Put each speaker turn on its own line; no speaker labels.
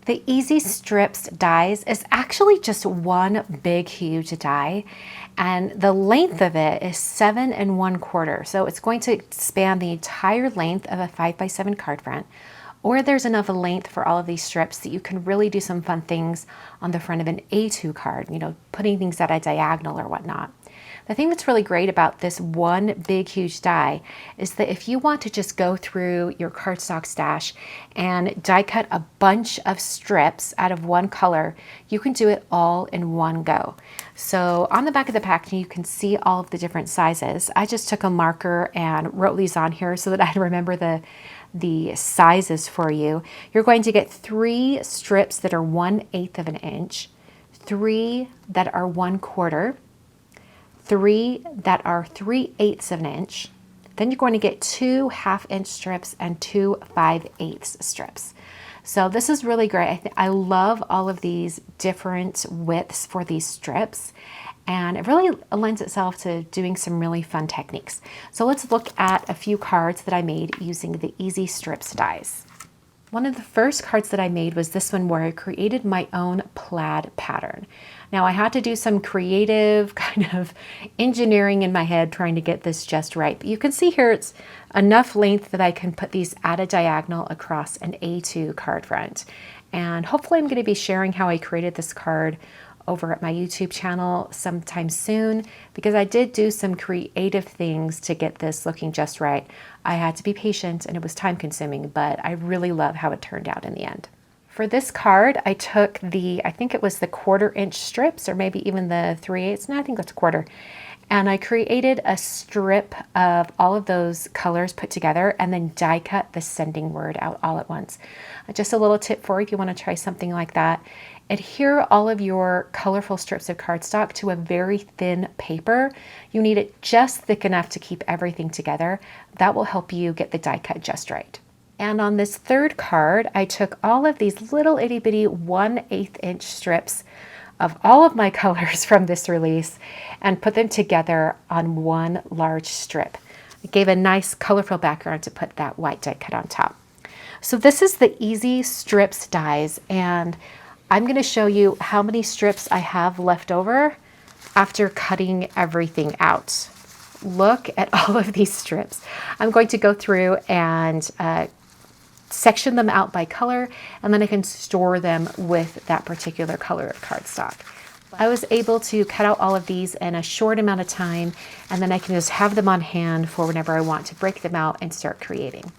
The Easy Strips dies is actually just one big, huge die, and the length of it is 7 1/4. So it's going to span the entire length of a 5x7 card front, or there's enough length for all of these strips that you can really do some fun things on the front of an A2 card, putting things at a diagonal or whatnot. The thing that's really great about this one big, huge die is that if you want to just go through your cardstock stash and die cut a bunch of strips out of one color, you can do it all in one go. So on the back of the packaging, you can see all of the different sizes. I just took a marker and wrote these on here so that I'd remember the sizes for you. You're going to get 3 strips that are 1/8 of an inch, 3 that are 1/4, 3 that are 3/8 of an inch. Then you're going to get 2 1/2-inch strips and 2 5/8 strips. So this is really great. I love all of these different widths for these strips, and it really lends itself to doing some really fun techniques. So let's look at a few cards that I made using the Easy Strips dies. One of the first cards that I made was this one where I created my own plaid pattern. Now I had to do some creative kind of engineering in my head trying to get this just right. But you can see here it's enough length that I can put these at a diagonal across an A2 card front. And hopefully I'm going to be sharing how I created this card over at my YouTube channel sometime soon, because I did do some creative things to get this looking just right. I had to be patient and it was time consuming, but I really love how it turned out in the end. For this card, I took I think it was the 1/4-inch strips, or maybe even the 3/8, no, I think that's 1/4. And I created a strip of all of those colors put together and then die cut the sending word out all at once. Just a little tip for you if you want to try something like that. Adhere all of your colorful strips of cardstock to a very thin paper. You need it just thick enough to keep everything together. That will help you get the die cut just right. And on this third card, I took all of these little itty bitty 1/8-inch strips of all of my colors from this release and put them together on one large strip. It gave a nice colorful background to put that white die cut on top. So this is the Easy Strips dies, and I'm going to show you how many strips I have left over after cutting everything out. Look at all of these strips. I'm going to go through and section them out by color, and then I can store them with that particular color of cardstock. I was able to cut out all of these in a short amount of time, and then I can just have them on hand for whenever I want to break them out and start creating.